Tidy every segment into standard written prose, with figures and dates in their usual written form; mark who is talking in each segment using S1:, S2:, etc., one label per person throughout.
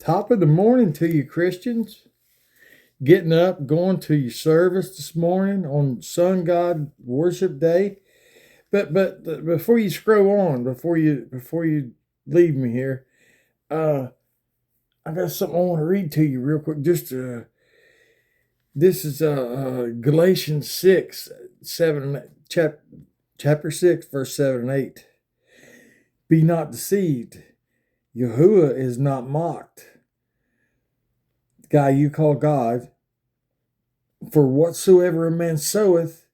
S1: Top of the morning to you, Christians. Getting up, going to your service this morning on Sun God Worship Day. But before you scroll on, before you leave me here, I got something I want to read to you real quick. This is Galatians 6, 7, chapter 6, verse 7 and 8. Be not deceived. Yahuwah is not mocked. The guy you call God. For whatsoever a man soweth,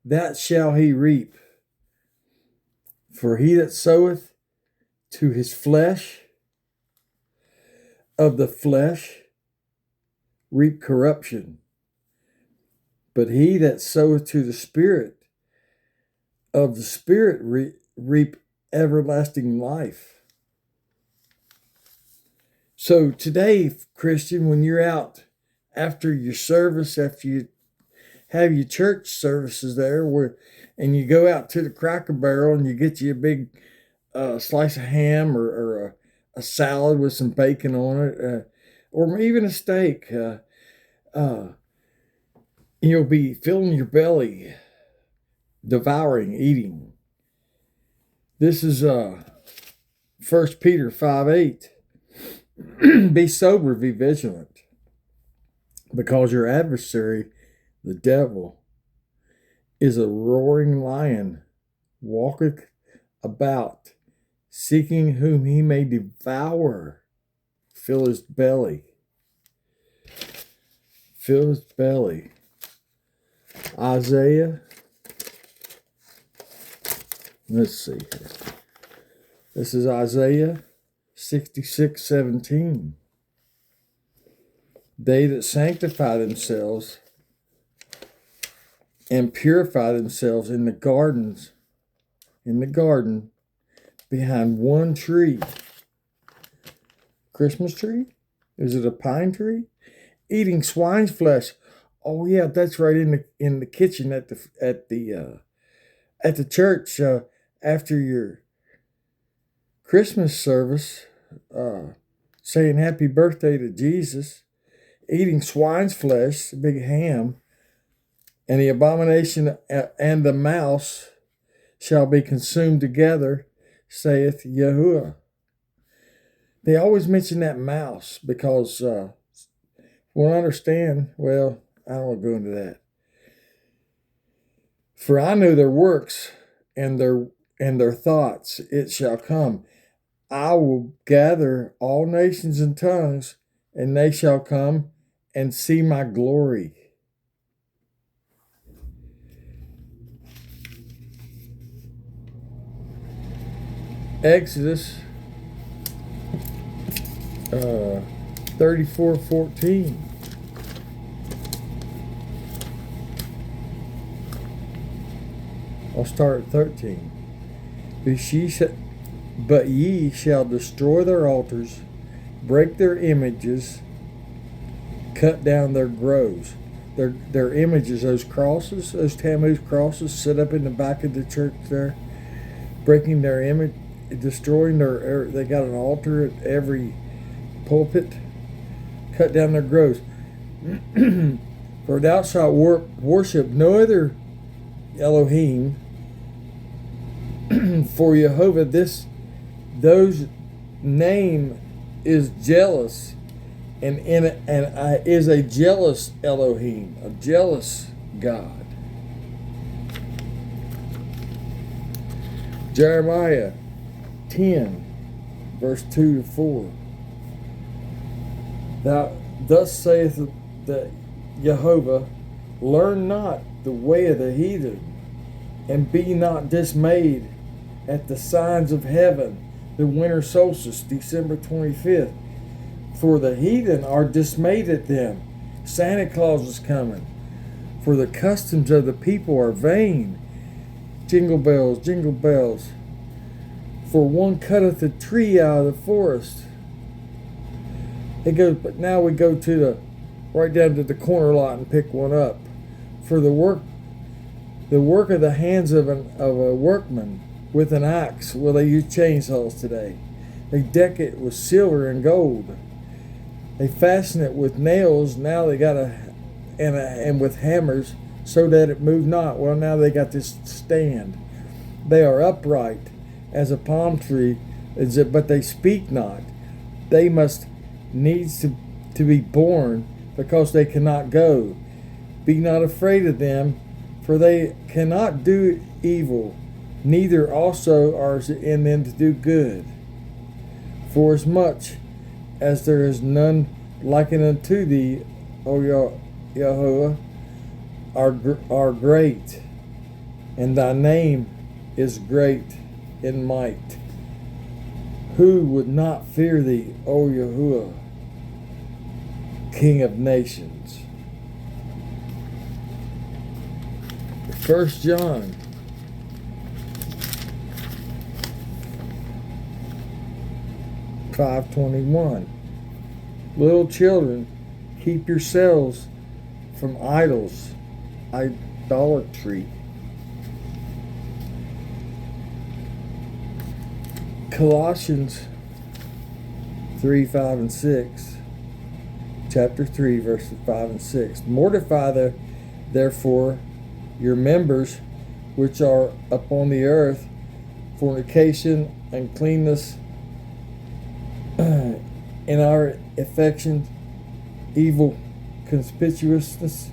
S1: that shall he reap. For he that soweth to his flesh, of the flesh reap corruption. But he that soweth to the Spirit, of the Spirit reap everlasting life. So today, Christian, when you're out after your service, after you have your church services there, and you go out to the Cracker Barrel and you get you a big slice of ham or a salad with some bacon on it, or even a steak, you'll be filling your belly, devouring, eating. This is 1 Peter 5:8. Be sober, be vigilant, because your adversary, the devil, is a roaring lion, walketh about, seeking whom he may devour. Fill his belly. Fill his belly. Isaiah. Let's see here. This is Isaiah 66:17. They that sanctify themselves and purify themselves in the garden behind one tree. Christmas tree? Is it a pine tree? Eating swine's flesh. Oh yeah, that's right, in the kitchen at the church after your Christmas service, saying happy birthday to Jesus, eating swine's flesh, big ham, and the abomination and the mouse shall be consumed together, saith Yahuwah. They always mention that mouse because we'll understand. Well, I don't want to go into that. For I know their works and their thoughts. It shall come. I will gather all nations and tongues, and they shall come and see my glory. Exodus 34:14. I'll start at 13. But ye shall destroy their altars, break their images, cut down their groves. Their images, those crosses, those Tammuz crosses set up in the back of the church there, breaking their image, destroying they got an altar at every pulpit, cut down their groves. For thou shalt worship no other Elohim, for Jehovah those name is jealous, and is a jealous Elohim, a jealous God. Jeremiah 10, verse 2 to 4. Thus saith the Jehovah, learn not the way of the heathen, and be not dismayed at the signs of heaven, the winter solstice, December 25th. For the heathen are dismayed at them. Santa Claus is coming. For the customs of the people are vain. Jingle bells, jingle bells. For one cutteth a tree out of the forest. It goes, but now we go to right down to the corner lot and pick one up. For the work of the hands of a workman with an axe. Well, they use chainsaws today. They deck it with silver and gold. They fasten it with nails. Now they got and with hammers, so that it move not. Well, now they got this stand. They are upright as a palm tree, but they speak not. They must needs to be born, because they cannot go. Be not afraid of them, for they cannot do evil, neither also are in them to do good. Forasmuch as there is none likened unto thee, O Yahuwah, are great, and thy name is great in might. Who would not fear thee, O Yahuwah, King of nations? 1 John 5:21. Little children, keep yourselves from idolatry. Colossians 3:5 and 6. Chapter 3, verses 5 and 6. Mortify therefore your members which are upon the earth, fornication, uncleanness, in our affections, evil conspicuousness,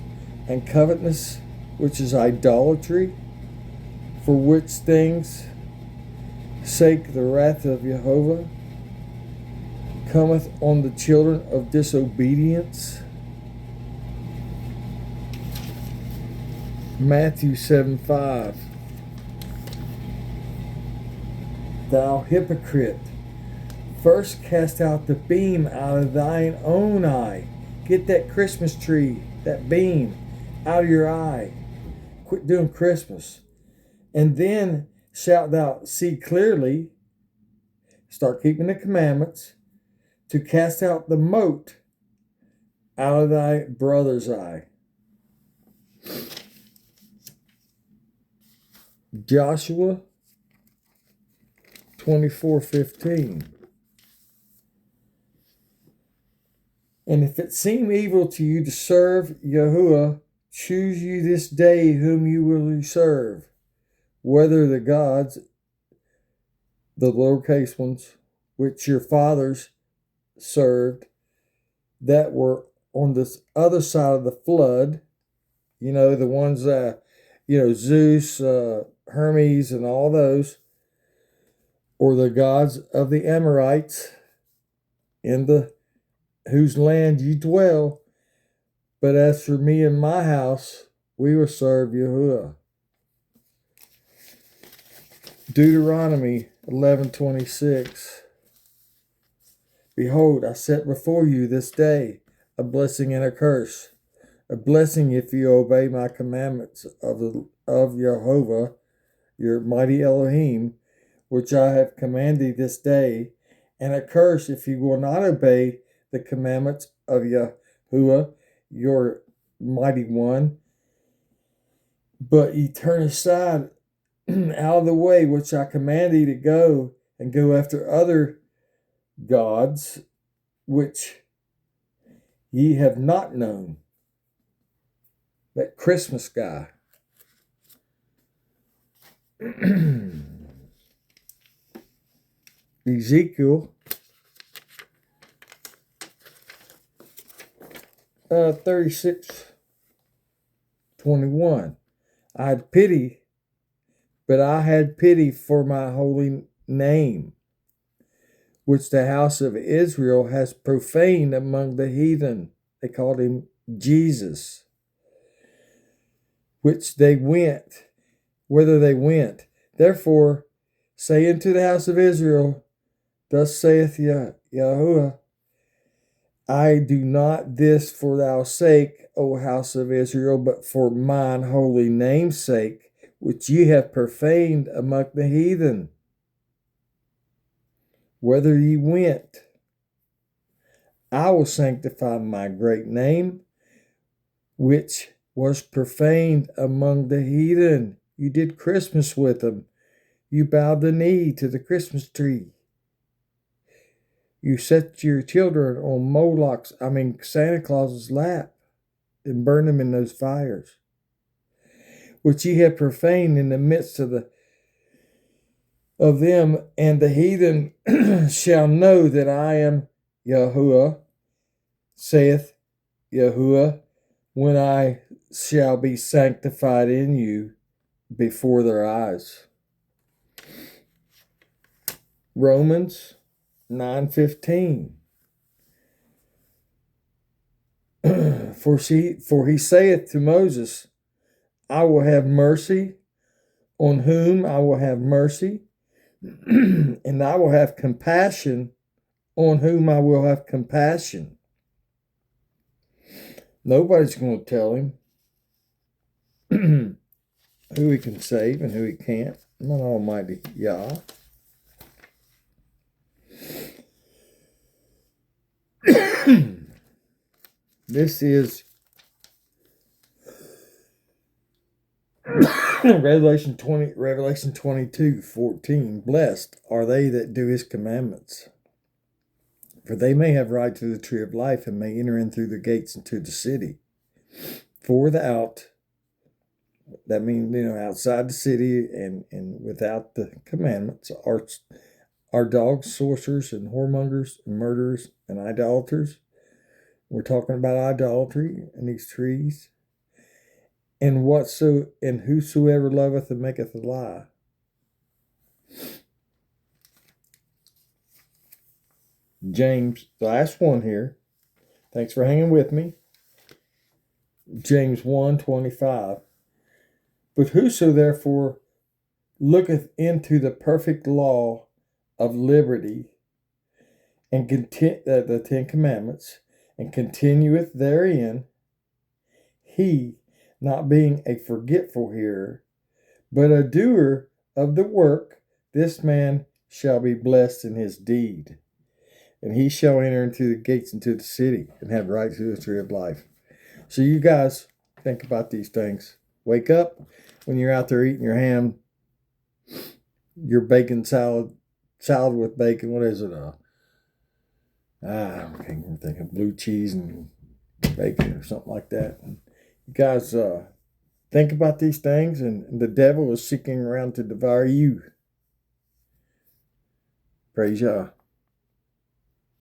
S1: and covetousness, which is idolatry, for which things sake the wrath of Jehovah cometh on the children of disobedience. Matthew 7:5. Thou hypocrite, first cast out the beam out of thine own eye. Get that Christmas tree, that beam, out of your eye. Quit doing Christmas. And then shalt thou see clearly, start keeping the commandments, to cast out the mote out of thy brother's eye. Joshua 24:15. And if it seem evil to you to serve Yahuwah, choose you this day whom you will serve, whether the gods, the lowercase ones, which your fathers served, that were on this other side of the flood, the ones Zeus, Hermes, and all those, or the gods of the Amorites, in whose land you dwell. But as for me and my house, we will serve Yahuwah. Deuteronomy 11:26. Behold, I set before you this day a blessing and a curse. A blessing if you obey my commandments of Jehovah, your mighty Elohim, which I have commanded this day, and a curse if you will not obey the commandments of Yahuwah, your mighty one, but ye turn aside out of the way which I command thee to go, and go after other gods, which ye have not known. That Christmas guy. Ezekiel 36:21. I had pity, but I had pity for my holy name, which the house of Israel has profaned among the heathen. They called him Jesus. Which they went, whither they went. Therefore, say unto the house of Israel, thus saith Yahuwah, I do not this for thy sake, O house of Israel, but for mine holy name's sake, which ye have profaned among the heathen. Whither ye went, I will sanctify my great name, which was profaned among the heathen. You did Christmas with them. You bowed the knee to the Christmas tree. You set your children on Santa Claus's lap and burn them in those fires, which ye have profaned in the midst of them, and the heathen shall know that I am Yahuwah, saith Yahuwah, when I shall be sanctified in you before their eyes. Romans 9:15. For he saith to Moses, I will have mercy on whom I will have mercy, and I will have compassion on whom I will have compassion. Nobody's going to tell him who he can save and who he can't. Not Almighty Yah. This is Revelation 22:14. Blessed are they that do his commandments, for they may have right to the tree of life and may enter in through the gates into the city. For that means, outside the city and without the commandments are dogs, sorcerers, and whoremongers, and murderers, and idolaters. We're talking about idolatry and these trees. And whosoever loveth and maketh a lie. James, the last one here. Thanks for hanging with me. James 1:25. But whoso therefore looketh into the perfect law of liberty, and the 10 Commandments, and continueth therein, he, not being a forgetful hearer, but a doer of the work, this man shall be blessed in his deed. And he shall enter into the gates into the city and have right to the tree of life. So you guys think about these things. Wake up when you're out there eating your ham, your bacon salad with bacon. What is it? I can't think of blue cheese and bacon or something like that. And you guys think about these things, and the devil is seeking around to devour you. Praise Yah.